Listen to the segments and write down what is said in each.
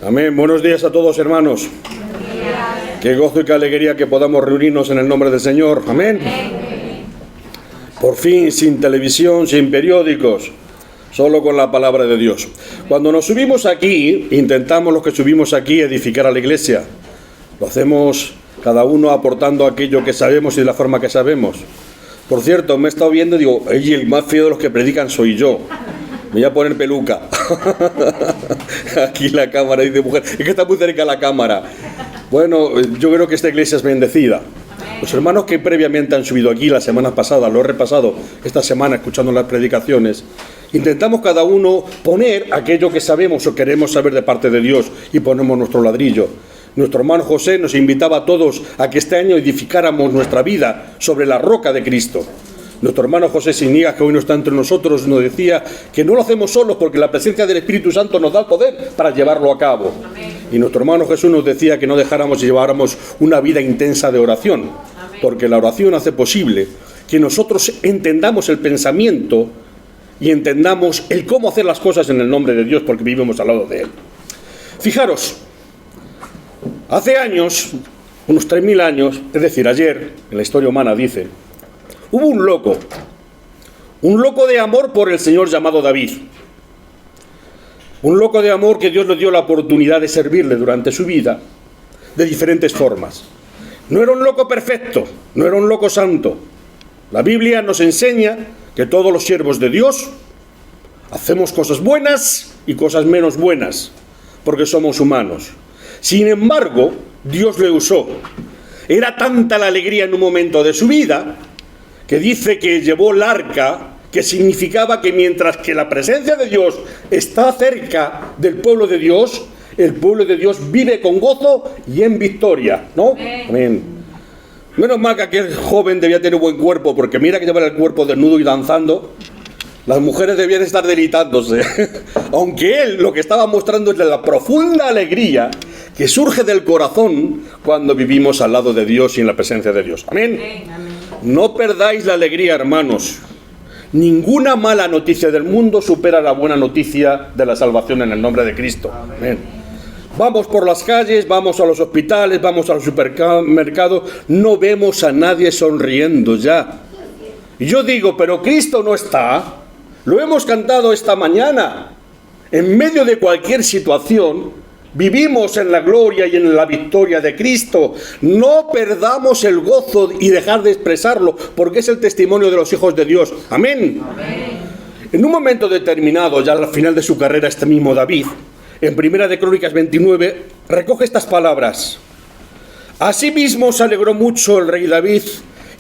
Amén. Buenos días a todos, hermanos. Qué gozo y qué alegría que podamos reunirnos en el nombre del Señor. Amén. Por fin, sin televisión, sin periódicos, solo con la palabra de Dios. Cuando nos subimos aquí, intentamos los que subimos aquí edificar a la iglesia. Lo hacemos cada uno aportando aquello que sabemos y de la forma que sabemos. Por cierto, me he estado viendo y digo, el más feo de los que predican soy yo. Me voy a poner peluca. Aquí la cámara dice, mujer, es que está muy cerca la cámara. Bueno, yo creo que esta iglesia es bendecida. Los hermanos que previamente han subido aquí la semana pasada, lo he repasado esta semana escuchando las predicaciones, intentamos cada uno poner aquello que sabemos o queremos saber de parte de Dios y ponemos nuestro ladrillo. Nuestro hermano José nos invitaba a todos a que este año edificáramos nuestra vida sobre la roca de Cristo. Nuestro hermano José Sinigas, que hoy no está entre nosotros, nos decía que no lo hacemos solos porque la presencia del Espíritu Santo nos da el poder para llevarlo a cabo. Amén. Y nuestro hermano Jesús nos decía que no dejáramos y lleváramos una vida intensa de oración. Amén. Porque la oración hace posible que nosotros entendamos el pensamiento y entendamos el cómo hacer las cosas en el nombre de Dios, porque vivimos al lado de Él. Fijaros, hace años, unos 3000 años, es decir, ayer, en la historia humana dice, hubo un loco de amor por el Señor llamado David. Un loco de amor que Dios le dio la oportunidad de servirle durante su vida de diferentes formas. No era un loco perfecto, no era un loco santo. La Biblia nos enseña que todos los siervos de Dios hacemos cosas buenas y cosas menos buenas, porque somos humanos. Sin embargo, Dios le usó. Era tanta la alegría en un momento de su vida que dice que llevó el arca, que significaba que mientras que la presencia de Dios está cerca del pueblo de Dios, el pueblo de Dios vive con gozo y en victoria, ¿no? Amén. Menos mal que aquel joven debía tener buen cuerpo, porque mira que llevar el cuerpo desnudo y danzando, las mujeres debían estar delitándose. Aunque él lo que estaba mostrando es la profunda alegría que surge del corazón cuando vivimos al lado de Dios y en la presencia de Dios. Amén. Amén. No perdáis la alegría, hermanos. Ninguna mala noticia del mundo supera la buena noticia de la salvación en el nombre de Cristo. Amén. Vamos por las calles, vamos a los hospitales, vamos al supermercado, no vemos a nadie sonriendo ya. Y yo digo, pero Cristo no está. Lo hemos cantado esta mañana. En medio de cualquier situación, vivimos en la gloria y en la victoria de Cristo. No perdamos el gozo y dejar de expresarlo, porque es el testimonio de los hijos de Dios. Amén. Amén. En un momento determinado, ya al final de su carrera, este mismo David, en Primera de Crónicas 29, recoge estas palabras. Asimismo se alegró mucho el rey David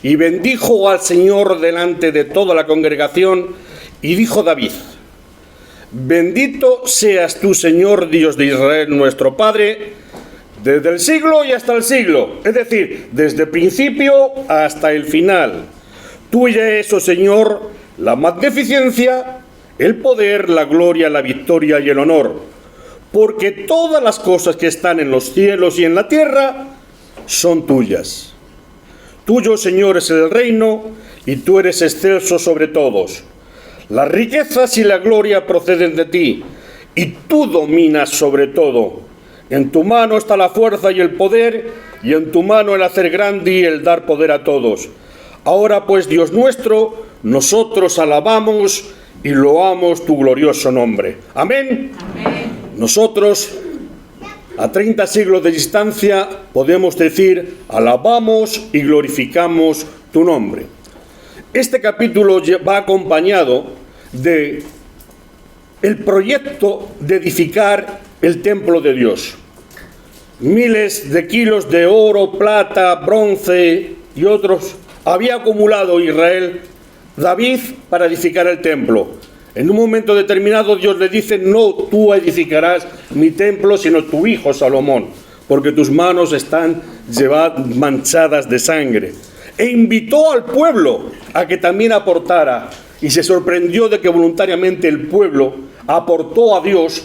y bendijo al Señor delante de toda la congregación, y dijo David: bendito seas tú, Señor, Dios de Israel, nuestro Padre, desde el siglo y hasta el siglo, es decir, desde el principio hasta el final. Tuya es, oh Señor, la magnificencia, el poder, la gloria, la victoria y el honor, porque todas las cosas que están en los cielos y en la tierra son tuyas. Tuyo, Señor, es el reino, y tú eres excelso sobre todos. Las riquezas y la gloria proceden de ti, y tú dominas sobre todo. En tu mano está la fuerza y el poder, y en tu mano el hacer grande y el dar poder a todos. Ahora pues, Dios nuestro, nosotros alabamos y loamos tu glorioso nombre. Amén. Amén. Nosotros, a 30 siglos de distancia, podemos decir, alabamos y glorificamos tu nombre. Este capítulo va acompañado de el proyecto de edificar el templo de Dios. Miles de kilos de oro, plata, bronce y otros había acumulado Israel, David, para edificar el templo. En un momento determinado Dios le dice: no tú edificarás mi templo, sino tu hijo Salomón, porque tus manos están manchadas de sangre. E invitó al pueblo a que también aportara, y se sorprendió de que voluntariamente el pueblo aportó a Dios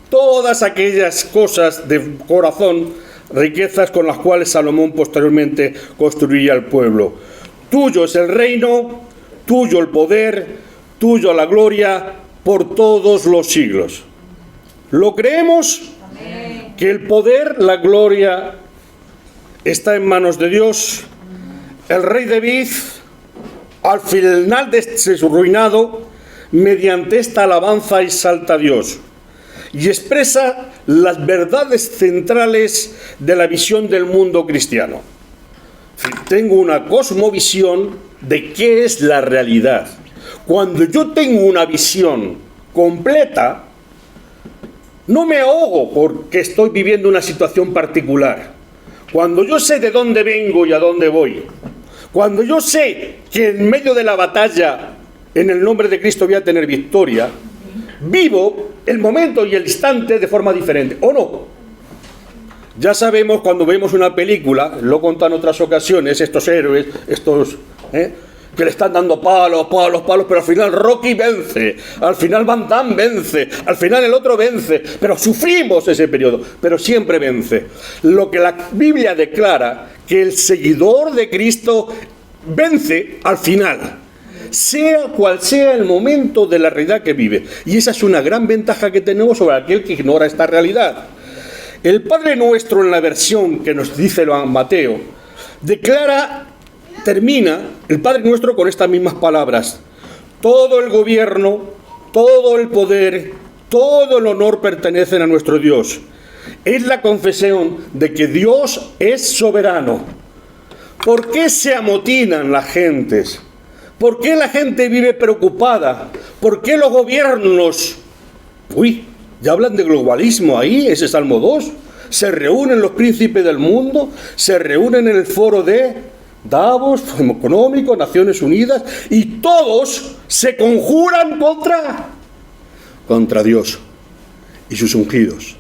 todas aquellas cosas de corazón, riquezas con las cuales Salomón posteriormente construiría el pueblo. Tuyo es el reino, tuyo el poder, tuyo la gloria por todos los siglos. ¿Lo creemos? Amén. que el poder, la gloria, está en manos de Dios. El rey David, al final de su reinado, mediante esta alabanza exalta a Dios y expresa las verdades centrales de la visión del mundo cristiano. Tengo una cosmovisión de qué es la realidad. Cuando yo tengo una visión completa, no me ahogo porque estoy viviendo una situación particular. Cuando yo sé de dónde vengo y a dónde voy, cuando yo sé que en medio de la batalla, en el nombre de Cristo voy a tener victoria, vivo el momento y el instante de forma diferente, ¿o no? Ya sabemos cuando vemos una película, lo he contado en otras ocasiones, estos héroes, que le están dando palos, pero al final Rocky vence, al final Van Damme vence, al final el otro vence, pero sufrimos ese periodo, pero siempre vence. Lo que la Biblia declara, que el seguidor de Cristo vence al final, sea cual sea el momento de la realidad que vive. Y esa es una gran ventaja que tenemos sobre aquel que ignora esta realidad. El Padre Nuestro, en la versión que nos dice Mateo, termina el Padre Nuestro con estas mismas palabras: todo el gobierno, todo el poder, todo el honor pertenecen a nuestro Dios. Es la confesión de que Dios es soberano. ¿Por qué se amotinan las gentes? ¿Por qué la gente vive preocupada? ¿Por qué los gobiernos? Ya hablan de globalismo ahí, ese Salmo 2. Se reúnen los príncipes del mundo, se reúnen en el foro de Davos, Foro Económico, Naciones Unidas, y todos se conjuran contra Dios y sus ungidos.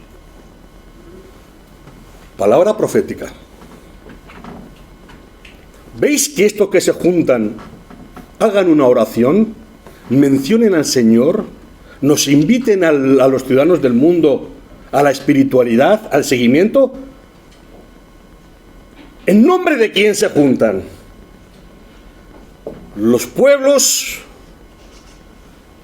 Palabra profética. ¿Veis que estos que se juntan hagan una oración, mencionen al Señor, nos inviten a los ciudadanos del mundo a la espiritualidad, al seguimiento? ¿En nombre de quién se juntan? Los pueblos,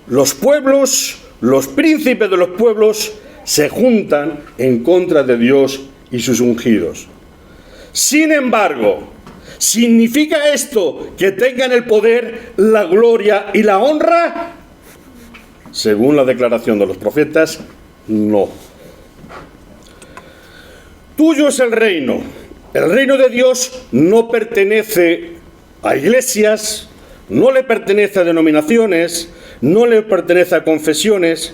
los príncipes de los pueblos se juntan en contra de Dios y sus ungidos. Sin embargo, ¿significa esto que tengan el poder, la gloria y la honra? Según la declaración de los profetas, no. Tuyo es el reino. El reino de Dios no pertenece a iglesias, no le pertenece a denominaciones, no le pertenece a confesiones.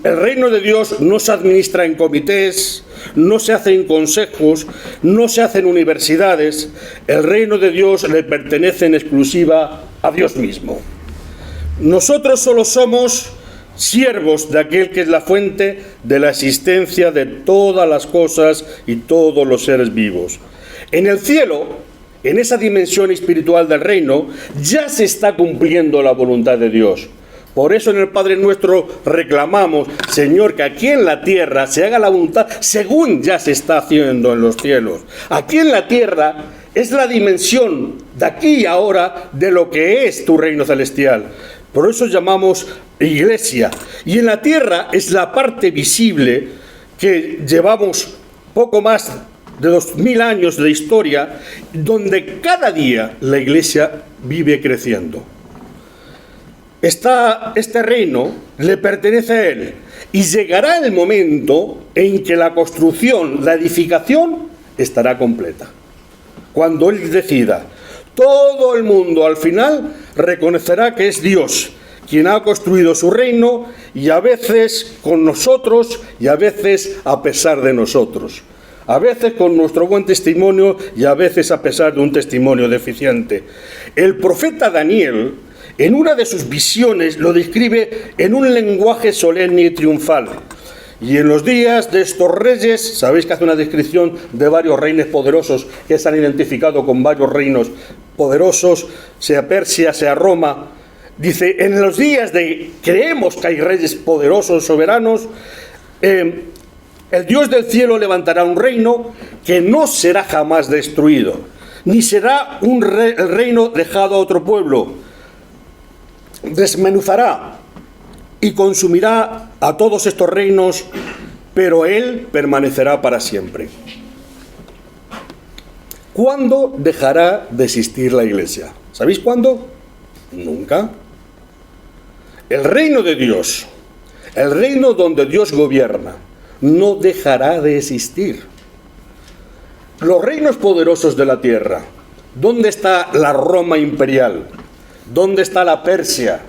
El reino de Dios no se administra en comités, no se hace en consejos, no se hace en universidades. El reino de Dios le pertenece en exclusiva a Dios mismo. Nosotros solo somos siervos de aquel que es la fuente de la existencia de todas las cosas y todos los seres vivos. En el cielo, en esa dimensión espiritual del reino, ya se está cumpliendo la voluntad de Dios. Por eso en el Padre Nuestro reclamamos: Señor, que aquí en la tierra se haga la voluntad según ya se está haciendo en los cielos. Aquí en la tierra es la dimensión de aquí y ahora de lo que es tu reino celestial. Por eso llamamos iglesia. Y en la tierra es la parte visible que llevamos poco más de 2000 años de historia, donde cada día la iglesia vive creciendo. Este reino le pertenece a Él, y llegará el momento en que la construcción, la edificación, estará completa. Cuando Él decida, todo el mundo al final reconocerá que es Dios quien ha construido su reino, y a veces con nosotros y a veces a pesar de nosotros. A veces con nuestro buen testimonio y a veces a pesar de un testimonio deficiente. El profeta Daniel, en una de sus visiones, lo describe en un lenguaje solemne y triunfal. Y en los días de estos reyes, sabéis que hace una descripción de varios reinos poderosos que se han identificado con varios reinos poderosos, sea Persia, sea Roma. Dice, en los días de creemos que hay reyes poderosos, soberanos, el Dios del cielo levantará un reino que no será jamás destruido, ni será el reino dejado a otro pueblo. Desmenuzará y consumirá a todos estos reinos pero Él permanecerá para siempre. ¿Cuándo dejará de existir la Iglesia? ¿Sabéis cuándo? Nunca. El reino de Dios, el reino donde Dios gobierna, no dejará de existir. Los reinos poderosos de la tierra, ¿dónde está la Roma imperial? ¿Dónde está la Persia?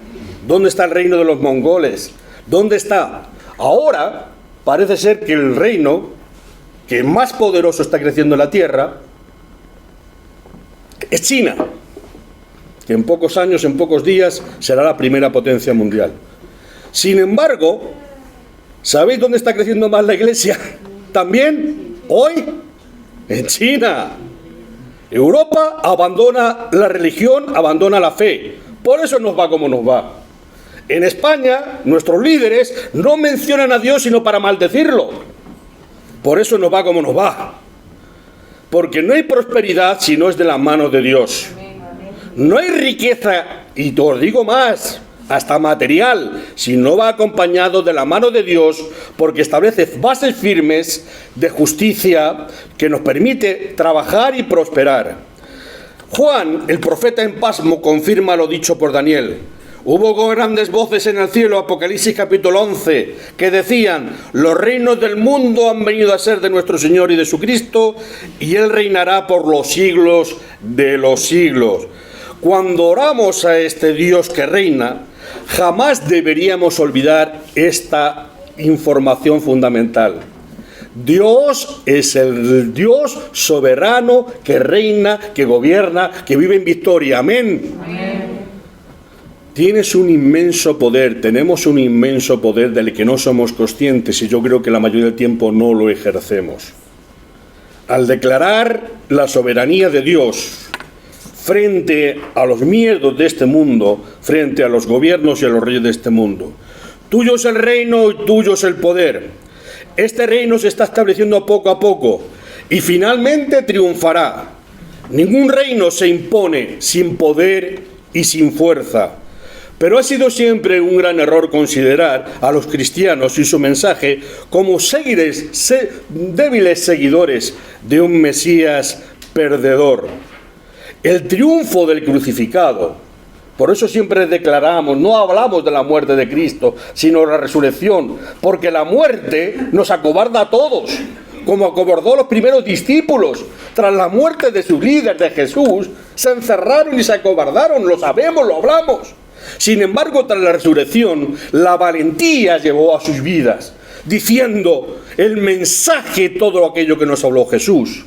¿Dónde está el reino de los mongoles? ¿Dónde está? Ahora parece ser que el reino que más poderoso está creciendo en la tierra es China, que en pocos años, en pocos días, será la primera potencia mundial. Sin embargo, ¿sabéis dónde está creciendo más la Iglesia? También, hoy, en China. Europa abandona la religión, abandona la fe. Por eso nos va como nos va. En España, nuestros líderes no mencionan a Dios sino para maldecirlo. Por eso nos va como nos va. Porque no hay prosperidad si no es de la mano de Dios. No hay riqueza, y te os digo más, hasta material, si no va acompañado de la mano de Dios, porque establece bases firmes de justicia que nos permite trabajar y prosperar. Juan, el profeta en pasmo, confirma lo dicho por Daniel. Hubo grandes voces en el cielo, Apocalipsis capítulo 11, que decían: los reinos del mundo han venido a ser de nuestro Señor y de su Cristo, y Él reinará por los siglos de los siglos. Cuando oramos a este Dios que reina, jamás deberíamos olvidar esta información fundamental. Dios es el Dios soberano que reina, que gobierna, que vive en victoria. Amén. Amén. Tienes un inmenso poder, tenemos un inmenso poder del que no somos conscientes y yo creo que la mayoría del tiempo no lo ejercemos. Al declarar la soberanía de Dios frente a los miedos de este mundo, frente a los gobiernos y a los reyes de este mundo, tuyo es el reino y tuyo es el poder. Este reino se está estableciendo poco a poco y finalmente triunfará. Ningún reino se impone sin poder y sin fuerza. Pero ha sido siempre un gran error considerar a los cristianos y su mensaje como débiles seguidores de un Mesías perdedor. El triunfo del crucificado, por eso siempre declaramos, no hablamos de la muerte de Cristo, sino la resurrección, porque la muerte nos acobarda a todos, como acobardó a los primeros discípulos. Tras la muerte de su líder, de Jesús, se encerraron y se acobardaron, lo sabemos, lo hablamos. Sin embargo, tras la resurrección, la valentía llevó a sus vidas, diciendo el mensaje, todo aquello que nos habló Jesús,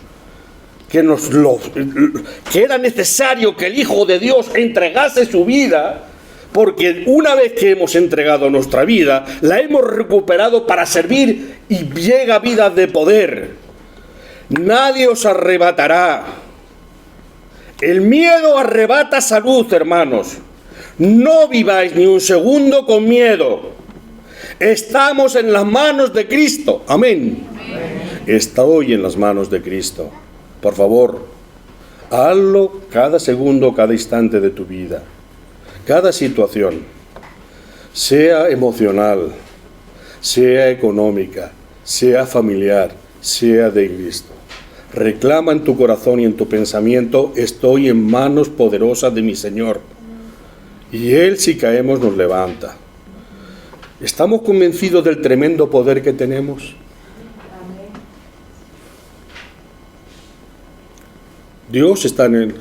que era necesario que el Hijo de Dios entregase su vida, porque una vez que hemos entregado nuestra vida, la hemos recuperado para servir y llega vida de poder. Nadie os arrebatará. El miedo arrebata salud, hermanos. No viváis ni un segundo con miedo. Estamos en las manos de Cristo. Amén. Estoy en las manos de Cristo. Por favor, hazlo cada segundo, cada instante de tu vida. Cada situación, sea emocional, sea económica, sea familiar, sea de Cristo. Reclama en tu corazón y en tu pensamiento: estoy en manos poderosas de mi Señor. Y Él, si caemos, nos levanta. ¿Estamos convencidos del tremendo poder que tenemos?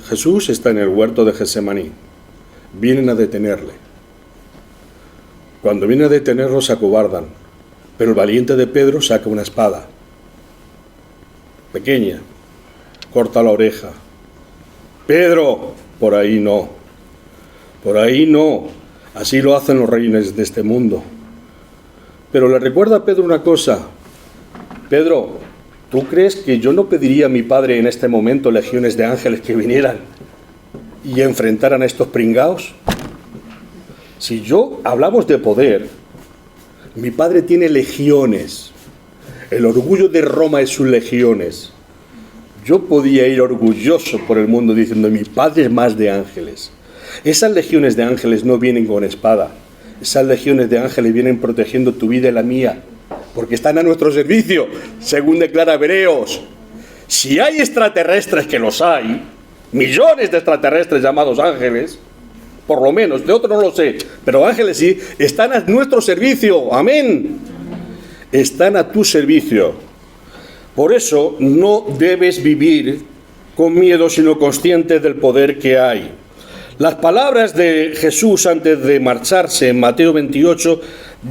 Jesús está en el huerto de Getsemaní. Vienen a detenerle. Cuando vienen a detenerlo se acobardan, pero el valiente de Pedro saca una espada pequeña, corta la oreja. Pedro, por ahí no, por ahí no. Así lo hacen los reyes de este mundo. Pero le recuerda a Pedro una cosa: Pedro, ¿tú crees que yo no pediría a mi Padre en este momento legiones de ángeles que vinieran y enfrentaran a estos pringaos? Si hablamos de poder, mi Padre tiene legiones. El orgullo de Roma es sus legiones. Yo podía ir orgulloso por el mundo diciendo: mi Padre es más de ángeles. Esas legiones de ángeles no vienen con espada. Esas legiones de ángeles vienen protegiendo tu vida y la mía, porque están a nuestro servicio, según declara Hebreos. Si hay extraterrestres, que los hay, millones de extraterrestres llamados ángeles, por lo menos, de otros no lo sé, pero ángeles sí, están a nuestro servicio, amén. Están a tu servicio. Por eso no debes vivir con miedo, sino consciente del poder que hay. Las palabras de Jesús antes de marcharse en Mateo 28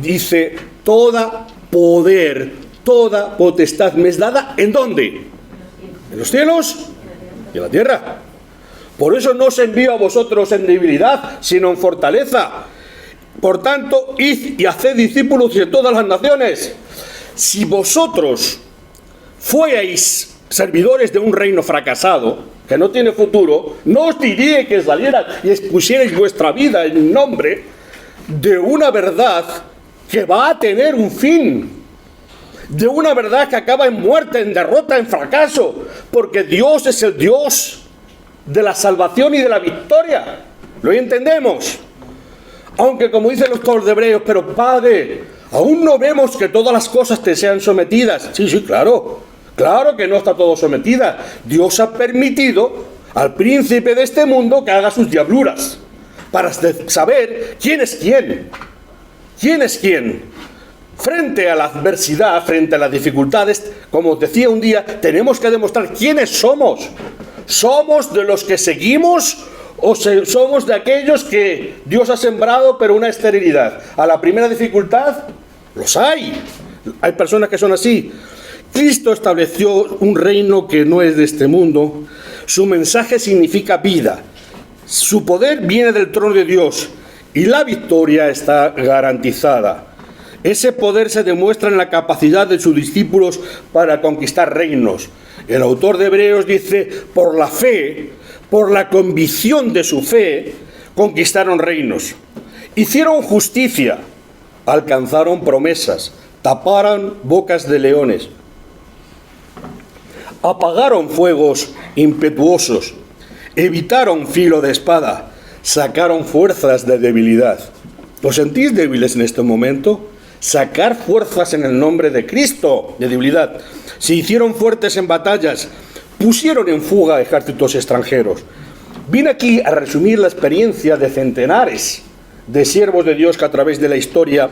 dice: toda poder, toda potestad me es dada, ¿en dónde? En los cielos y en la tierra. Por eso no os envío a vosotros en debilidad, sino en fortaleza. Por tanto, id y haced discípulos de todas las naciones. Si vosotros fuerais servidores de un reino fracasado, que no tiene futuro, no os diría que salierais y expusierais vuestra vida en nombre de una verdad que va a tener un fin, de una verdad que acaba en muerte, en derrota, en fracaso, porque Dios es el Dios de la salvación y de la victoria. ¿Lo entendemos? Aunque, como dice el autor de Hebreos, pero Padre, aún no vemos que todas las cosas te sean sometidas. Sí, claro que no está todo sometida. Dios ha permitido al príncipe de este mundo que haga sus diabluras, para saber quién es quién. ¿Quién es quién? Frente a la adversidad, frente a las dificultades, como os decía un día, tenemos que demostrar quiénes somos. ¿Somos de los que seguimos o somos de aquellos que Dios ha sembrado pero una esterilidad? A la primera dificultad, los hay. Hay personas que son así. Cristo estableció un reino que no es de este mundo. Su mensaje significa vida. Su poder viene del trono de Dios y la victoria está garantizada. Ese poder se demuestra en la capacidad de sus discípulos para conquistar reinos. El autor de Hebreos dice: por la fe, por la convicción de su fe, conquistaron reinos, hicieron justicia, alcanzaron promesas, taparon bocas de leones, apagaron fuegos impetuosos, evitaron filo de espada, sacaron fuerzas de debilidad. ¿Os sentís débiles en este momento? Sacar fuerzas en el nombre de Cristo, de debilidad. Se hicieron fuertes en batallas, pusieron en fuga ejércitos extranjeros. Vine aquí a resumir la experiencia de centenares de siervos de Dios que a través de la historia,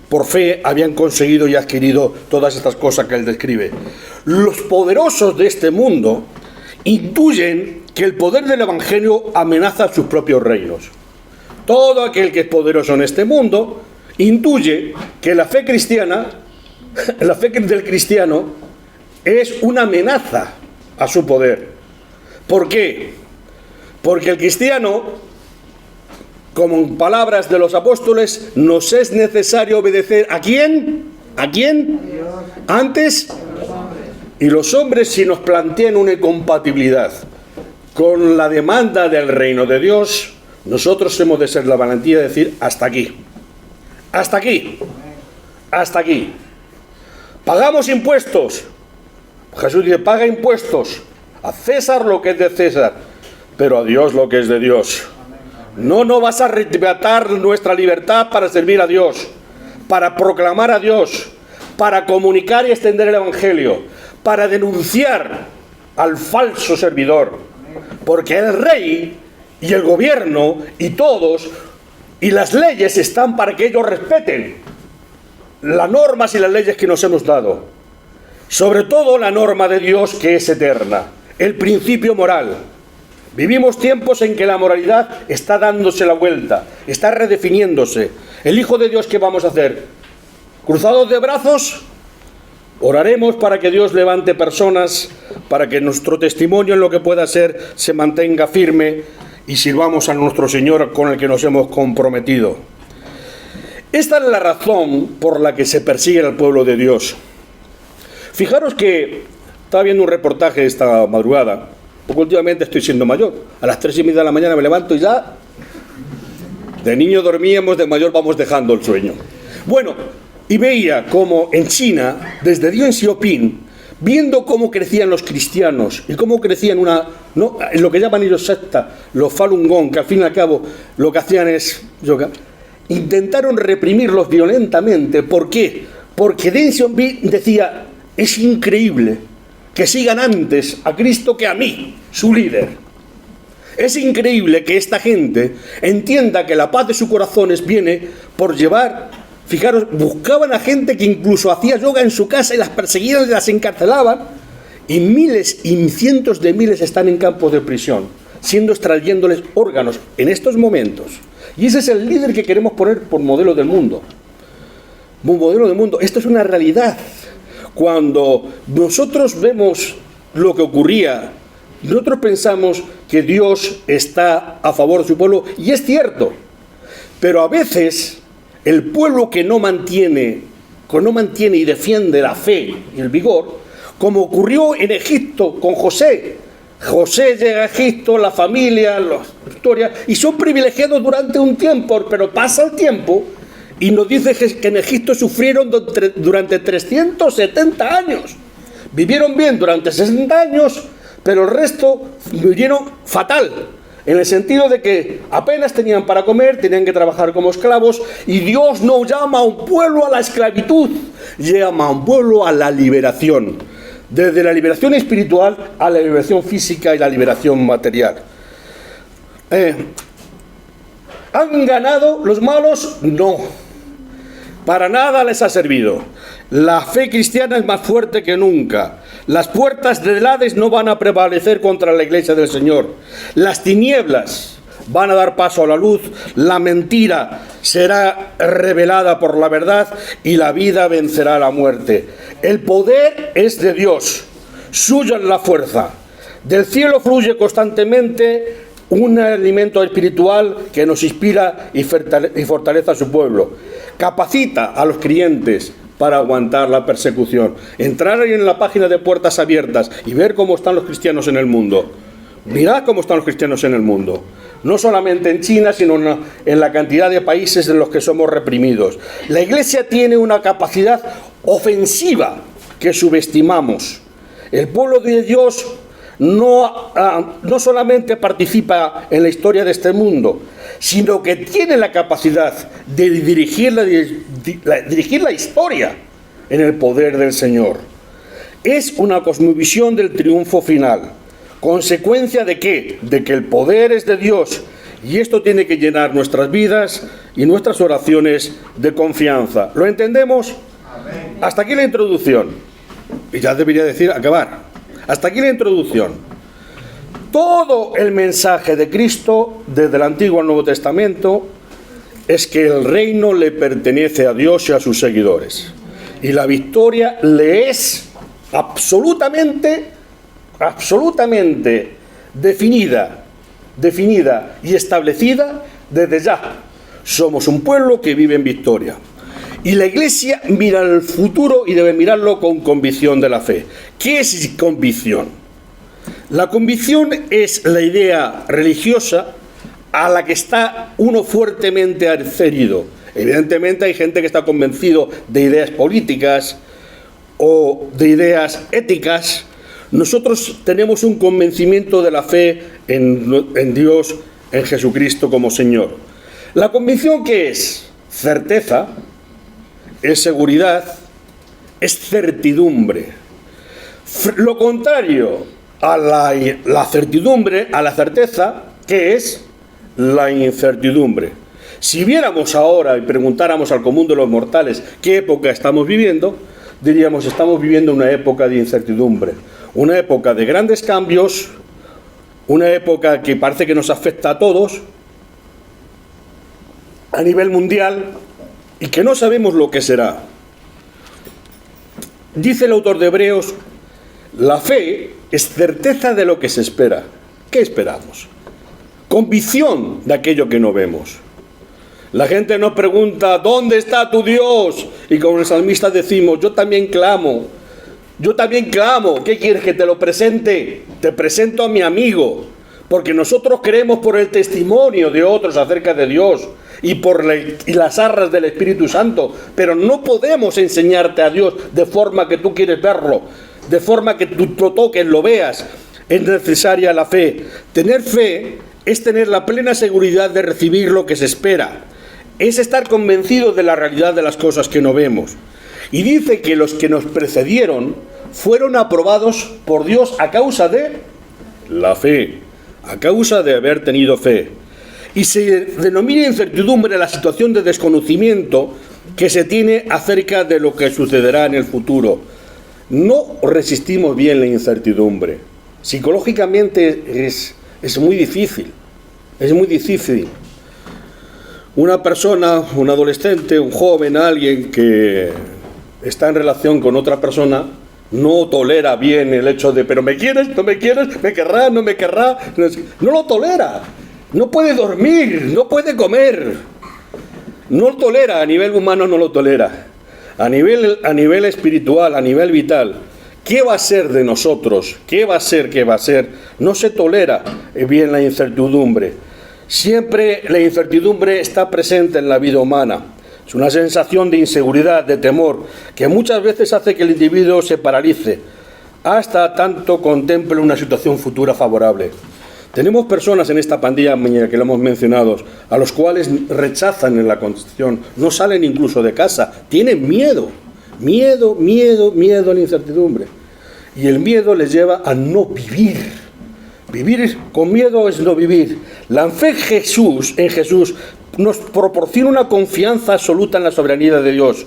por fe, habían conseguido y adquirido todas estas cosas que él describe. Los poderosos de este mundo intuyen que el poder del Evangelio amenaza sus propios reinos. Todo aquel que es poderoso en este mundo intuye que la fe cristiana, la fe del cristiano, es una amenaza a su poder. ¿Por qué? Porque el cristiano, como en palabras de los apóstoles, nos es necesario obedecer ¿a quién? ¿A quién? Antes. Y los hombres, si nos plantean una incompatibilidad con la demanda del reino de Dios, nosotros hemos de ser la valentía de decir: hasta aquí. Hasta aquí. Hasta aquí. Pagamos impuestos. Jesús dice: paga impuestos. A César lo que es de César, pero a Dios lo que es de Dios. No vas a arrebatar nuestra libertad para servir a Dios, para proclamar a Dios, para comunicar y extender el Evangelio, para denunciar al falso servidor. Porque el rey y el gobierno y todos y las leyes están para que ellos respeten las normas y las leyes que nos hemos dado. Sobre todo la norma de Dios, que es eterna, el principio moral. Vivimos tiempos en que la moralidad está dándose la vuelta, está redefiniéndose. El Hijo de Dios, ¿qué vamos a hacer? ¿Cruzados de brazos? Oraremos para que Dios levante personas, para que nuestro testimonio en lo que pueda ser se mantenga firme y sirvamos a nuestro Señor con el que nos hemos comprometido. Esta es la razón por la que se persigue al pueblo de Dios. Fijaros que estaba viendo un reportaje esta madrugada, porque últimamente estoy siendo mayor. A las 3:30 de la mañana me levanto y ya, de niño dormíamos, de mayor vamos dejando el sueño. Bueno, y veía como en China, desde Deng Xiaoping, viendo cómo crecían los cristianos y cómo crecían en lo que llaman ellos secta, los Falun Gong, que al fin y al cabo lo que hacían es yoga, intentaron reprimirlos violentamente. ¿Por qué? Porque Deng Xiaoping decía, es increíble que sigan antes a Cristo que a mí, su líder. Es increíble que esta gente entienda que la paz de sus corazones viene por llevar, fijaros, buscaban a gente que incluso hacía yoga en su casa y las perseguían, las encarcelaban, y miles y cientos de miles están en campos de prisión, extrayéndoles órganos en estos momentos. Y ese es el líder que queremos poner por modelo del mundo. Un modelo del mundo. Esto es una realidad. Cuando nosotros vemos lo que ocurría, nosotros pensamos que Dios está a favor de su pueblo, y es cierto, pero a veces el pueblo que no mantiene y defiende la fe y el vigor, como ocurrió en Egipto con José. José llega a Egipto, la familia, la historia, y son privilegiados durante un tiempo, pero pasa el tiempo y nos dice que en Egipto sufrieron durante 370 años. Vivieron bien durante 60 años, pero el resto vivieron fatal, en el sentido de que apenas tenían para comer, tenían que trabajar como esclavos, y Dios no llama a un pueblo a la esclavitud, llama a un pueblo a la liberación, desde la liberación espiritual a la liberación física y la liberación material. ¿Han ganado los malos? No, para nada les ha servido. La fe cristiana es más fuerte que nunca. Las puertas del Hades no van a prevalecer contra la iglesia del Señor. Las tinieblas van a dar paso a la luz, la mentira será revelada por la verdad y la vida vencerá a la muerte. El poder es de Dios, suya es la fuerza. Del cielo fluye constantemente un alimento espiritual que nos inspira y fortalece a su pueblo. Capacita a los creyentes para aguantar la persecución. Entrar ahí en la página de Puertas Abiertas y ver cómo están los cristianos en el mundo. Mirad cómo están los cristianos en el mundo. No solamente en China, sino en la cantidad de países en los que somos reprimidos. La Iglesia tiene una capacidad ofensiva que subestimamos. El pueblo de Dios no solamente participa en la historia de este mundo, sino que tiene la capacidad de dirigir la historia en el poder del Señor. Es una cosmovisión del triunfo final. ¿Consecuencia de qué? De que el poder es de Dios, y esto tiene que llenar nuestras vidas y nuestras oraciones de confianza. ¿Lo entendemos? Amén. Hasta aquí la introducción. Y ya debería decir acabar. Hasta aquí la introducción. Todo el mensaje de Cristo, desde el Antiguo al Nuevo Testamento, es que el reino le pertenece a Dios y a sus seguidores. Y la victoria le es absolutamente definida y establecida desde ya. Somos un pueblo que vive en victoria. Y la Iglesia mira al futuro y debe mirarlo con convicción de la fe. ¿Qué es convicción? La convicción es la idea religiosa a la que está uno fuertemente adherido. Evidentemente hay gente que está convencido de ideas políticas o de ideas éticas. Nosotros tenemos un convencimiento de la fe en Dios, en Jesucristo como Señor. ¿La convicción qué es? Certeza, es seguridad, es certidumbre. Lo contrario a la certidumbre, a la certeza, ¿qué es? La incertidumbre. Si viéramos ahora y preguntáramos al común de los mortales qué época estamos viviendo, diríamos estamos viviendo una época de incertidumbre. Una época de grandes cambios, una época que parece que nos afecta a todos, a nivel mundial, y que no sabemos lo que será. Dice el autor de Hebreos, la fe es certeza de lo que se espera. ¿Qué esperamos? Convicción de aquello que no vemos. La gente nos pregunta, ¿dónde está tu Dios? Y como el salmista decimos, yo también clamo, ¿qué quieres que te lo presente? Te presento a mi amigo, porque nosotros creemos por el testimonio de otros acerca de Dios y por las arras del Espíritu Santo, pero no podemos enseñarte a Dios de forma que tú quieres verlo, de forma que tú lo toques, lo veas. Es necesaria la fe. Tener fe es tener la plena seguridad de recibir lo que se espera, es estar convencido de la realidad de las cosas que no vemos. Y dice que los que nos precedieron fueron aprobados por Dios a causa de la fe, a causa de haber tenido fe. Y se denomina incertidumbre la situación de desconocimiento que se tiene acerca de lo que sucederá en el futuro. No resistimos bien la incertidumbre. Psicológicamente es muy difícil. Es muy difícil. Una persona, un adolescente, un joven, alguien que está en relación con otra persona, no tolera bien el hecho de, pero ¿me quieres? ¿No me quieres? ¿Me querrá? ¿No me querrá? No lo tolera. No puede dormir, no puede comer. No lo tolera, a nivel humano no lo tolera. A nivel espiritual, a nivel vital, ¿qué va a ser de nosotros? ¿Qué va a ser? ¿Qué va a ser? No se tolera bien la incertidumbre. Siempre la incertidumbre está presente en la vida humana. Es una sensación de inseguridad, de temor, que muchas veces hace que el individuo se paralice, hasta tanto contemple una situación futura favorable. Tenemos personas en esta pandemia que lo hemos mencionado, a los cuales rechazan en la Constitución, no salen incluso de casa, tienen miedo a la incertidumbre. Y el miedo les lleva a no vivir. Vivir con miedo es no vivir. La fe en Jesús nos proporciona una confianza absoluta en la soberanía de Dios.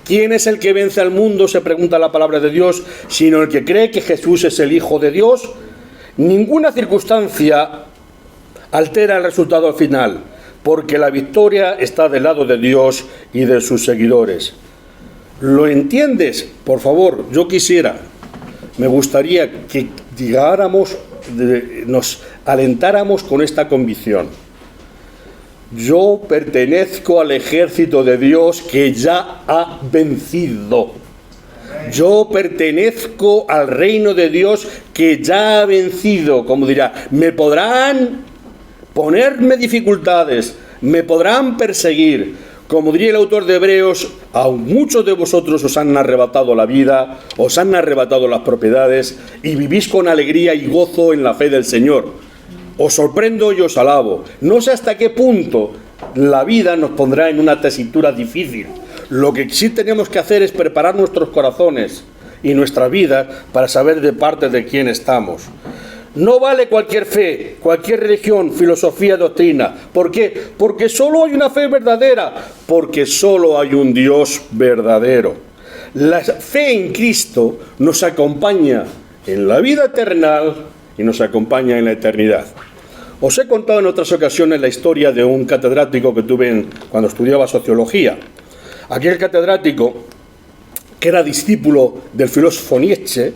¿Quién es el que vence al mundo?, se pregunta la palabra de Dios, sino el que cree que Jesús es el Hijo de Dios. Ninguna circunstancia altera el resultado final, porque la victoria está del lado de Dios y de sus seguidores. ¿Lo entiendes? Por favor, me gustaría que nos alentáramos con esta convicción. Yo pertenezco al ejército de Dios que ya ha vencido. Yo pertenezco al reino de Dios que ya ha vencido. Como dirá, me podrán ponerme dificultades, me podrán perseguir. Como diría el autor de Hebreos, a muchos de vosotros os han arrebatado la vida, os han arrebatado las propiedades y vivís con alegría y gozo en la fe del Señor. Os sorprendo y os alabo. No sé hasta qué punto la vida nos pondrá en una tesitura difícil. Lo que sí tenemos que hacer es preparar nuestros corazones y nuestra vida para saber de parte de quién estamos. No vale cualquier fe, cualquier religión, filosofía, doctrina. ¿Por qué? Porque solo hay una fe verdadera, porque solo hay un Dios verdadero. La fe en Cristo nos acompaña en la vida eterna y nos acompaña en la eternidad. Os he contado en otras ocasiones la historia de un catedrático que tuve cuando estudiaba sociología. Aquel catedrático, que era discípulo del filósofo Nietzsche,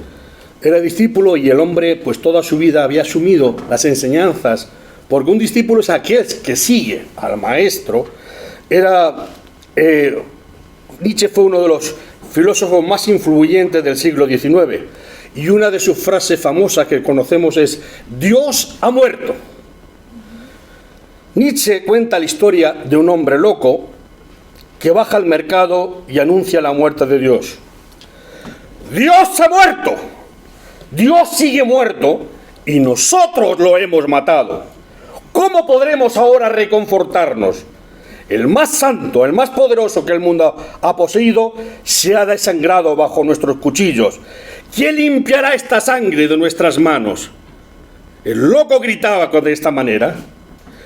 era discípulo y el hombre pues toda su vida había asumido las enseñanzas, porque un discípulo es aquel que sigue al maestro. Nietzsche fue uno de los filósofos más influyentes del siglo XIX y una de sus frases famosas que conocemos es: Dios ha muerto. Nietzsche cuenta la historia de un hombre loco que baja al mercado y anuncia la muerte de Dios. ¡Dios ha muerto! Dios sigue muerto y nosotros lo hemos matado. ¿Cómo podremos ahora reconfortarnos? El más santo, el más poderoso que el mundo ha poseído, se ha desangrado bajo nuestros cuchillos. ¿Quién limpiará esta sangre de nuestras manos? El loco gritaba de esta manera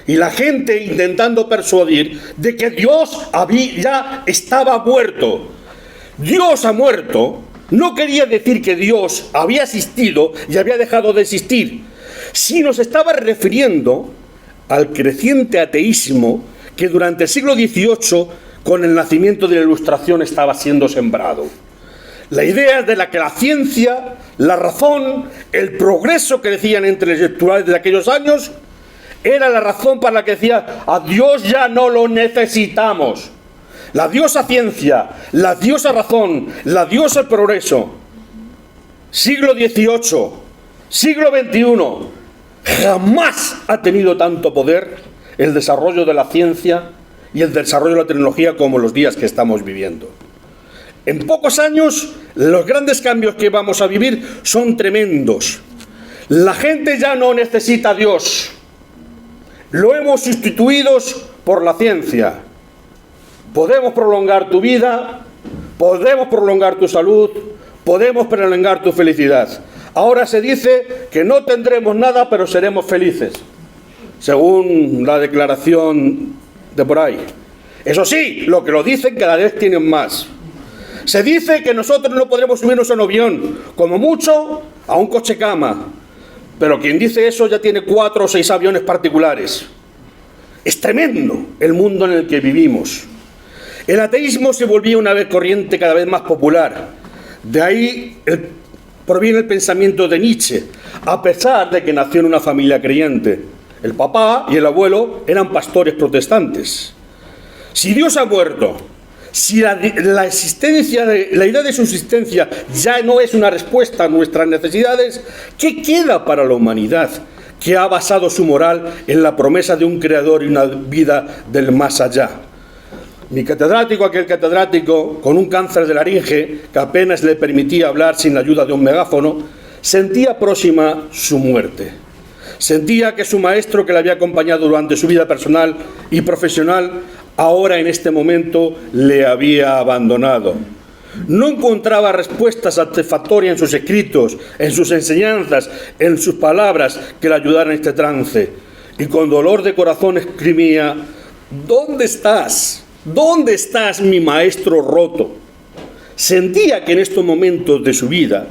y la gente intentando persuadir de que Dios ya estaba muerto. Dios ha muerto no quería decir que Dios había existido y había dejado de existir, sino se estaba refiriendo al creciente ateísmo que durante el siglo XVIII, con el nacimiento de la Ilustración, estaba siendo sembrado. La idea de la que la ciencia, la razón, el progreso que decían intelectuales de aquellos años, era la razón para la que decía: a Dios ya no lo necesitamos. La diosa ciencia, la diosa razón, la diosa progreso. Siglo XVIII, siglo XXI, jamás ha tenido tanto poder el desarrollo de la ciencia y el desarrollo de la tecnología como los días que estamos viviendo. En pocos años, los grandes cambios que vamos a vivir son tremendos. La gente ya no necesita a Dios. Lo hemos sustituido por la ciencia. Podemos prolongar tu vida, podemos prolongar tu salud, podemos prolongar tu felicidad. Ahora se dice que no tendremos nada, pero seremos felices, según la declaración de por ahí. Eso sí, lo que lo dicen cada vez tienen más. Se dice que nosotros no podremos subirnos a un avión, como mucho a un coche cama, pero quien dice eso ya tiene 4 o 6 aviones particulares. Es tremendo el mundo en el que vivimos. El ateísmo se volvía una vez corriente cada vez más popular. De ahí proviene el pensamiento de Nietzsche, a pesar de que nació en una familia creyente. El papá y el abuelo eran pastores protestantes. Si Dios ha muerto, si la idea de su existencia ya no es una respuesta a nuestras necesidades, ¿qué queda para la humanidad que ha basado su moral en la promesa de un creador y una vida del más allá? Mi catedrático, aquel catedrático con un cáncer de laringe que apenas le permitía hablar sin la ayuda de un megáfono, sentía próxima su muerte. Sentía que su maestro, que le había acompañado durante su vida personal y profesional, ahora en este momento le había abandonado. No encontraba respuestas satisfactorias en sus escritos, en sus enseñanzas, en sus palabras que le ayudaran en este trance. Y con dolor de corazón escribía: ¿dónde estás? ¿Dónde estás, mi maestro roto? Sentía que en estos momentos de su vida,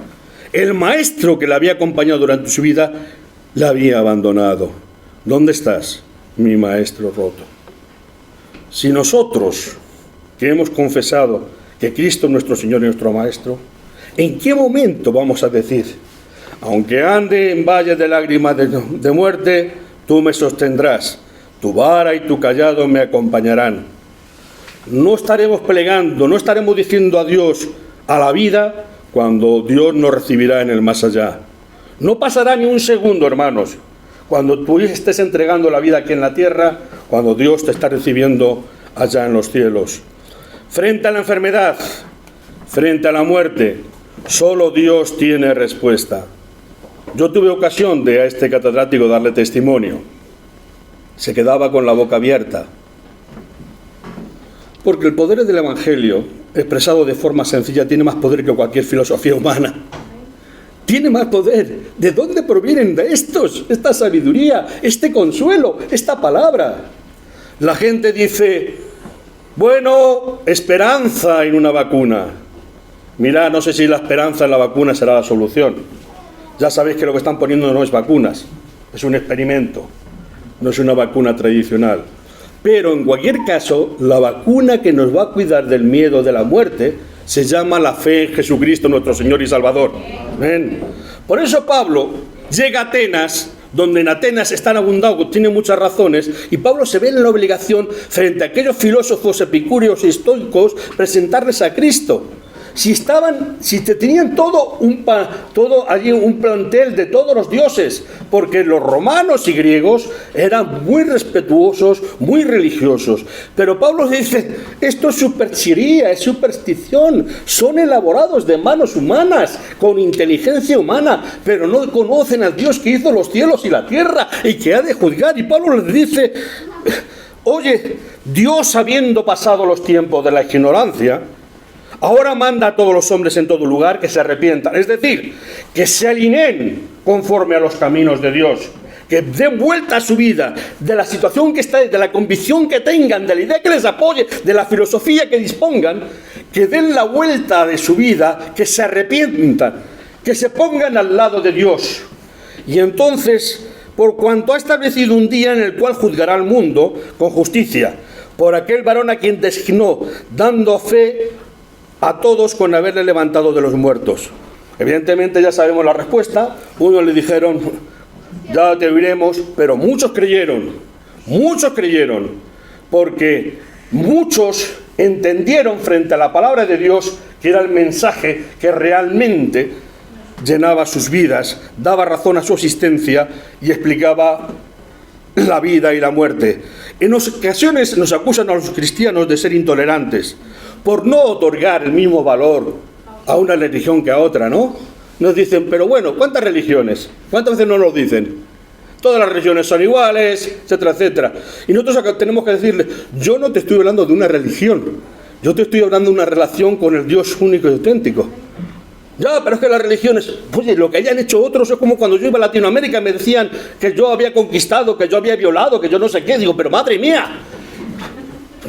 el maestro que le había acompañado durante su vida, la había abandonado. ¿Dónde estás, mi maestro roto? Si nosotros, que hemos confesado que Cristo es nuestro Señor y nuestro Maestro, ¿en qué momento vamos a decir: aunque ande en valle de lágrimas de muerte, tú me sostendrás, tu vara y tu cayado me acompañarán? No estaremos plegando, no estaremos diciendo adiós a la vida cuando Dios nos recibirá en el más allá. No pasará ni un segundo, hermanos, cuando tú estés entregando la vida aquí en la tierra, cuando Dios te está recibiendo allá en los cielos. Frente a la enfermedad, frente a la muerte, solo Dios tiene respuesta. Yo tuve ocasión de a este catedrático darle testimonio. Se quedaba con la boca abierta. Porque el poder del Evangelio, expresado de forma sencilla, tiene más poder que cualquier filosofía humana. Tiene más poder. ¿De dónde provienen de esta sabiduría, este consuelo, esta palabra? La gente dice: bueno, esperanza en una vacuna. Mirad, no sé si la esperanza en la vacuna será la solución. Ya sabéis que lo que están poniendo no es vacunas, es un experimento, no es una vacuna tradicional. Pero en cualquier caso, la vacuna que nos va a cuidar del miedo de la muerte se llama la fe en Jesucristo, nuestro Señor y Salvador. ¿Ven? Por eso Pablo llega a Atenas, donde en Atenas están abundados, tiene muchas razones, y Pablo se ve en la obligación, frente a aquellos filósofos epicúreos y estoicos, presentarles a Cristo. Si tenían todo allí un plantel de todos los dioses, porque los romanos y griegos eran muy respetuosos, muy religiosos. Pero Pablo dice: esto es superchería, es superstición, son elaborados de manos humanas, con inteligencia humana, pero no conocen al Dios que hizo los cielos y la tierra y que ha de juzgar. Y Pablo les dice: oye, Dios, habiendo pasado los tiempos de la ignorancia, ahora manda a todos los hombres en todo lugar que se arrepientan, es decir, que se alineen conforme a los caminos de Dios, que den vuelta a su vida, de la situación que está, de la convicción que tengan, de la idea que les apoye, de la filosofía que dispongan, que den la vuelta de su vida, que se arrepientan, que se pongan al lado de Dios. Y entonces, por cuanto ha establecido un día en el cual juzgará al mundo con justicia, por aquel varón a quien designó, dando fe a todos con haberle levantado de los muertos. Evidentemente ya sabemos la respuesta. Unos le dijeron: ya te oiremos, pero muchos creyeron, porque muchos entendieron frente a la palabra de Dios que era el mensaje que realmente llenaba sus vidas, daba razón a su existencia y explicaba la vida y la muerte. En ocasiones nos acusan a los cristianos de ser intolerantes, por no otorgar el mismo valor a una religión que a otra, ¿no? Nos dicen: pero bueno, ¿cuántas religiones? ¿Cuántas veces no nos dicen? Todas las religiones son iguales, etcétera, etcétera. Y nosotros acá tenemos que decirle: yo no te estoy hablando de una religión, Yo te estoy hablando de una relación con el Dios único y auténtico. Ya, pero es que las religiones, oye, lo que hayan hecho otros es como cuando yo iba a Latinoamérica me decían que yo había conquistado, que yo había violado, que yo no sé qué. Digo, pero madre mía,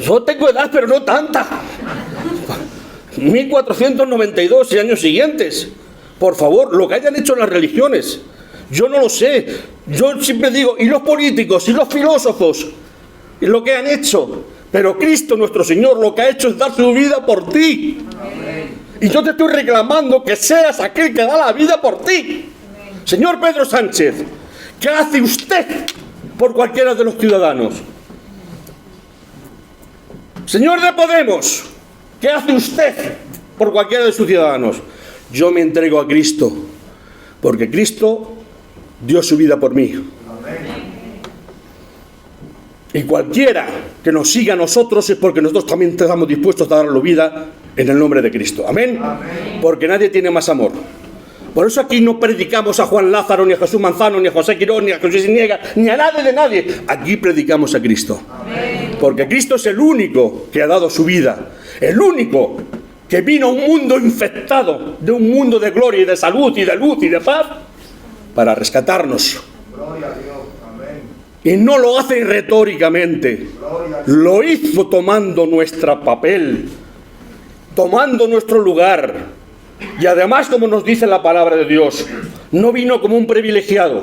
yo tengo edad, pero no tanta. 1492 y años siguientes. Por favor, lo que hayan hecho las religiones, yo no lo sé. Yo siempre digo, y los políticos, y los filósofos, y lo que han hecho. Pero Cristo, nuestro Señor, lo que ha hecho es dar su vida por ti. Amén. Y yo te estoy reclamando que seas aquel que da la vida por ti. Amén. Señor Pedro Sánchez, ¿qué hace usted por cualquiera de los ciudadanos? Señor de Podemos, ¿qué hace usted por cualquiera de sus ciudadanos? Yo me entrego a Cristo, porque Cristo dio su vida por mí. Amén. Y cualquiera que nos siga a nosotros es porque nosotros también estamos dispuestos a dar la vida en el nombre de Cristo. Amén. Amén. Porque nadie tiene más amor. Por eso aquí no predicamos a Juan Lázaro, ni a Jesús Manzano, ni a José Quirón, ni a José Siniega, ni a nadie de nadie. Aquí predicamos a Cristo. Amén. Porque Cristo es el único que ha dado su vida. El único que vino a un mundo infectado, de un mundo de gloria y de salud y de luz y de paz, para rescatarnos. Gloria a Dios. Y no lo hace retóricamente, lo hizo tomando nuestro papel, tomando nuestro lugar. Y además, como nos dice la palabra de Dios, no vino como un privilegiado,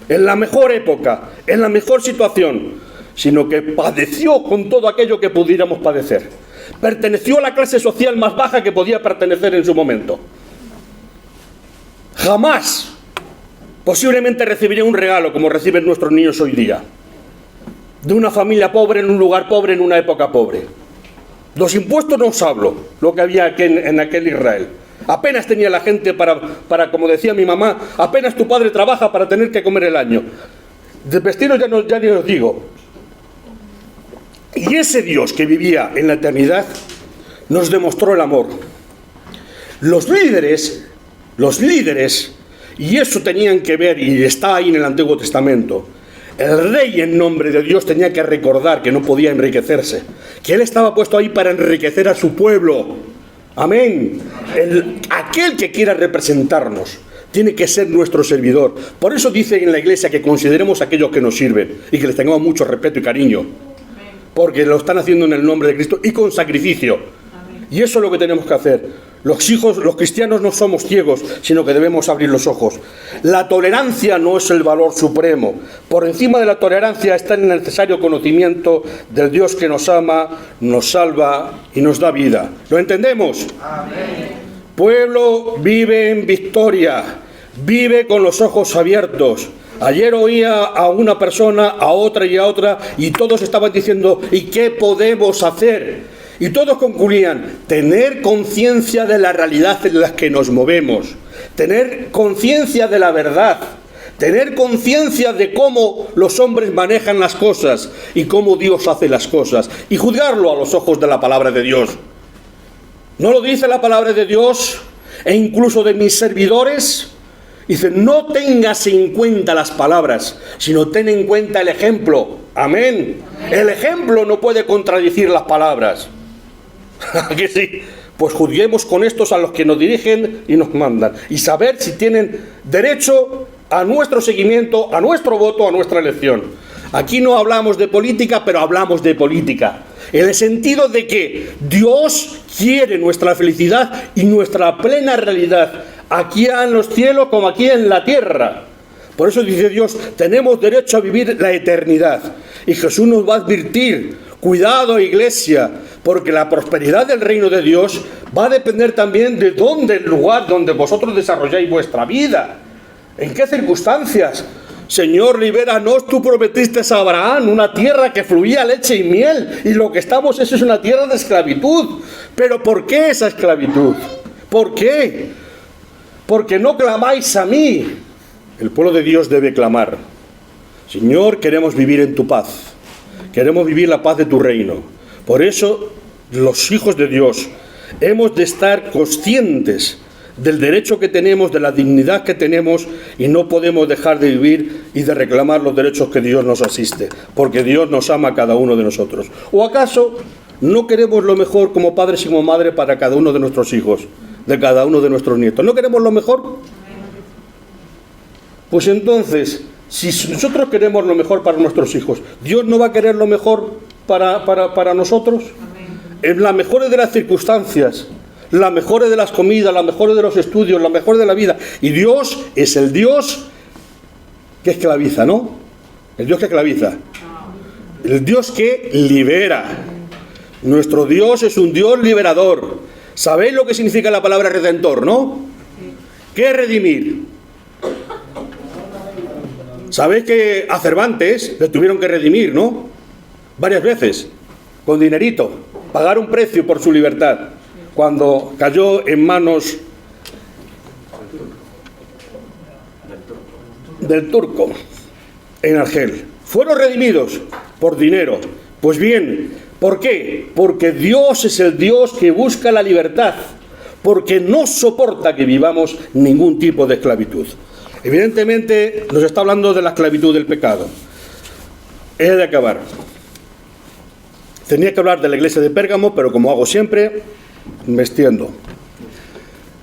en la mejor época, en la mejor situación, sino que padeció con todo aquello que pudiéramos padecer. Perteneció a la clase social más baja que podía pertenecer en su momento. Jamás posiblemente recibiría un regalo como reciben nuestros niños hoy día, de una familia pobre, en un lugar pobre, en una época pobre. Los impuestos no os hablo, lo que había aquí en aquel Israel. Apenas tenía la gente para, como decía mi mamá, apenas tu padre trabaja para tener que comer el año. De vestidos ya ni os digo. Y ese Dios que vivía en la eternidad nos demostró el amor. Los líderes, y eso tenían que ver, y está ahí en el Antiguo Testamento, el rey en nombre de Dios tenía que recordar que no podía enriquecerse, que él estaba puesto ahí para enriquecer a su pueblo. Amén. Aquel que quiera representarnos tiene que ser nuestro servidor. Por eso dice en la iglesia que consideremos a aquellos que nos sirven y que les tengamos mucho respeto y cariño, porque lo están haciendo en el nombre de Cristo y con sacrificio. Y eso es lo que tenemos que hacer. Los cristianos no somos ciegos, sino que debemos abrir los ojos. La tolerancia no es el valor supremo. Por encima de la tolerancia está el necesario conocimiento del Dios que nos ama, nos salva y nos da vida. ¿Lo entendemos? Amén. Pueblo vive en victoria, vive con los ojos abiertos. Ayer oía a una persona, a otra y a otra, y todos estaban diciendo, ¿y qué podemos hacer? Y todos concluían, tener conciencia de la realidad en la que nos movemos, tener conciencia de la verdad, tener conciencia de cómo los hombres manejan las cosas y cómo Dios hace las cosas, y juzgarlo a los ojos de la palabra de Dios. ¿No lo dice la palabra de Dios? E incluso de mis servidores, dice, no tengas en cuenta las palabras, sino ten en cuenta el ejemplo. Amén. El ejemplo no puede contradecir las palabras. ¿A que sí? Pues juzguemos con estos a los que nos dirigen y nos mandan, y saber si tienen derecho a nuestro seguimiento, a nuestro voto, a nuestra elección. Aquí no hablamos de política, pero hablamos de política, en el sentido de que Dios quiere nuestra felicidad y nuestra plena realidad, aquí en los cielos como aquí en la tierra. Por eso dice Dios, tenemos derecho a vivir la eternidad. Y Jesús nos va a advertir, cuidado, iglesia, porque la prosperidad del reino de Dios va a depender también de dónde, el lugar donde vosotros desarrolláis vuestra vida. ¿En qué circunstancias? Señor, libéranos, tú prometiste a Abraham una tierra que fluía leche y miel, y lo que estamos es una tierra de esclavitud. ¿Pero por qué esa esclavitud? ¿Por qué? Porque no clamáis a mí. El pueblo de Dios debe clamar. Señor, queremos vivir en tu paz. Queremos vivir la paz de tu reino. Por eso, los hijos de Dios hemos de estar conscientes del derecho que tenemos, de la dignidad que tenemos, y no podemos dejar de vivir y de reclamar los derechos que Dios nos asiste, porque Dios nos ama a cada uno de nosotros. ¿O acaso no queremos lo mejor como padres y como madres para cada uno de nuestros hijos, de cada uno de nuestros nietos. ¿No queremos lo mejor? Pues entonces, si nosotros queremos lo mejor para nuestros hijos, ¿Dios no va a querer lo mejor para nosotros? En las mejores de las circunstancias, las mejores de las comidas, las mejores de los estudios, las mejores de la vida. Y Dios es el Dios que esclaviza, ¿no? El Dios que esclaviza. El Dios que libera. Nuestro Dios es un Dios liberador. ¿Sabéis lo que significa la palabra redentor, no? ¿Qué es redimir? Sabéis que a Cervantes le tuvieron que redimir, ¿no? Varias veces, con dinerito, pagar un precio por su libertad, cuando cayó en manos del turco en Argel. Fueron redimidos por dinero. Pues bien, ¿por qué? Porque Dios es el Dios que busca la libertad, porque no soporta que vivamos ningún tipo de esclavitud. Evidentemente nos está hablando de la esclavitud del pecado. He de acabar. Tenía que hablar de la iglesia de Pérgamo, pero como hago siempre, me extiendo.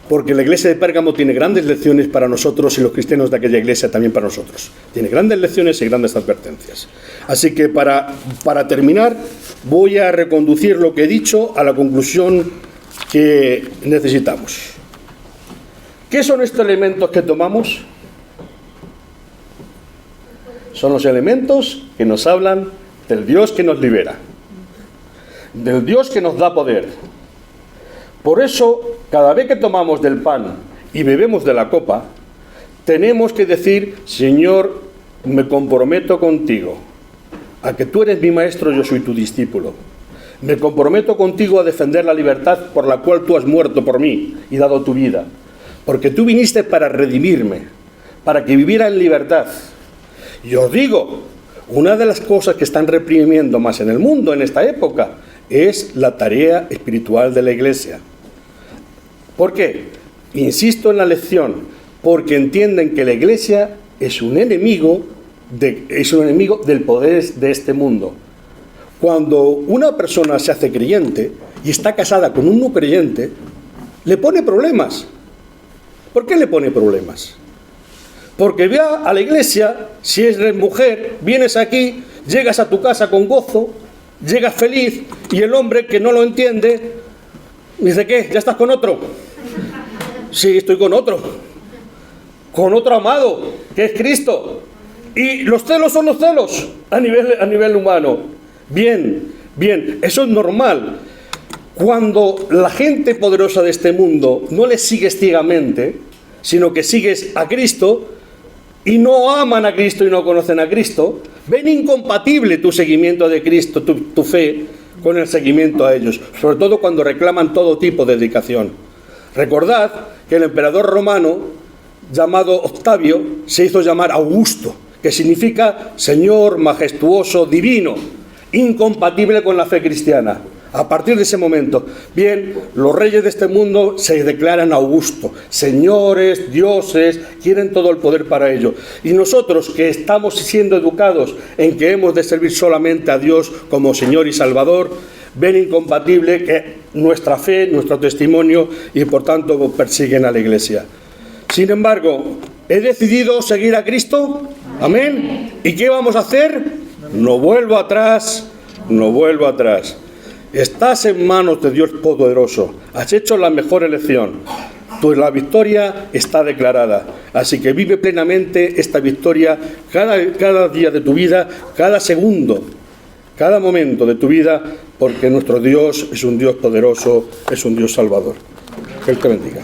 Porque la iglesia de Pérgamo tiene grandes lecciones para nosotros y los cristianos de aquella iglesia también para nosotros. Tiene grandes lecciones y grandes advertencias. Así que para terminar, voy a reconducir lo que he dicho a la conclusión que necesitamos. ¿Qué son estos elementos que tomamos? Son los elementos que nos hablan del Dios que nos libera, del Dios que nos da poder. Por eso, cada vez que tomamos del pan y bebemos de la copa, tenemos que decir: Señor, me comprometo contigo, a que tú eres mi maestro, yo soy tu discípulo. Me comprometo contigo a defender la libertad por la cual tú has muerto por mí y dado tu vida. Porque tú viniste para redimirme, para que viviera en libertad. Y os digo, una de las cosas que están reprimiendo más en el mundo en esta época es la tarea espiritual de la iglesia. ¿Por qué? Insisto en la lección, porque entienden que la iglesia es un enemigo del poder de este mundo. Cuando una persona se hace creyente y está casada con un no creyente, le pone problemas. ¿Por qué le pone problemas? Porque ve a la iglesia, si eres mujer, vienes aquí, llegas a tu casa con gozo, llegas feliz, y el hombre que no lo entiende dice: ¿qué? ¿Ya estás con otro? Sí, estoy con otro amado, que es Cristo. Y los celos son los celos a nivel humano. Bien, eso es normal. Cuando la gente poderosa de este mundo no le sigues ciegamente, sino que sigues a Cristo, y no aman a Cristo y no conocen a Cristo, ven incompatible tu seguimiento de Cristo, tu fe, con el seguimiento a ellos, sobre todo cuando reclaman todo tipo de dedicación. Recordad que el emperador romano, llamado Octavio, se hizo llamar Augusto, que significa señor, majestuoso, divino, incompatible con la fe cristiana. A partir de ese momento, bien, los reyes de este mundo se declaran Augusto, señores, dioses, quieren todo el poder para ello. Y nosotros, que estamos siendo educados en que hemos de servir solamente a Dios como Señor y Salvador, ven incompatible que nuestra fe, nuestro testimonio, y por tanto persiguen a la iglesia. Sin embargo, ¿he decidido seguir a Cristo? Amén. ¿Y qué vamos a hacer? No vuelvo atrás. Estás en manos de Dios poderoso. Has hecho la mejor elección. La victoria está declarada. Así que vive plenamente esta victoria cada día de tu vida, cada segundo, cada momento de tu vida, porque nuestro Dios es un Dios poderoso, es un Dios salvador. Que Él te bendiga.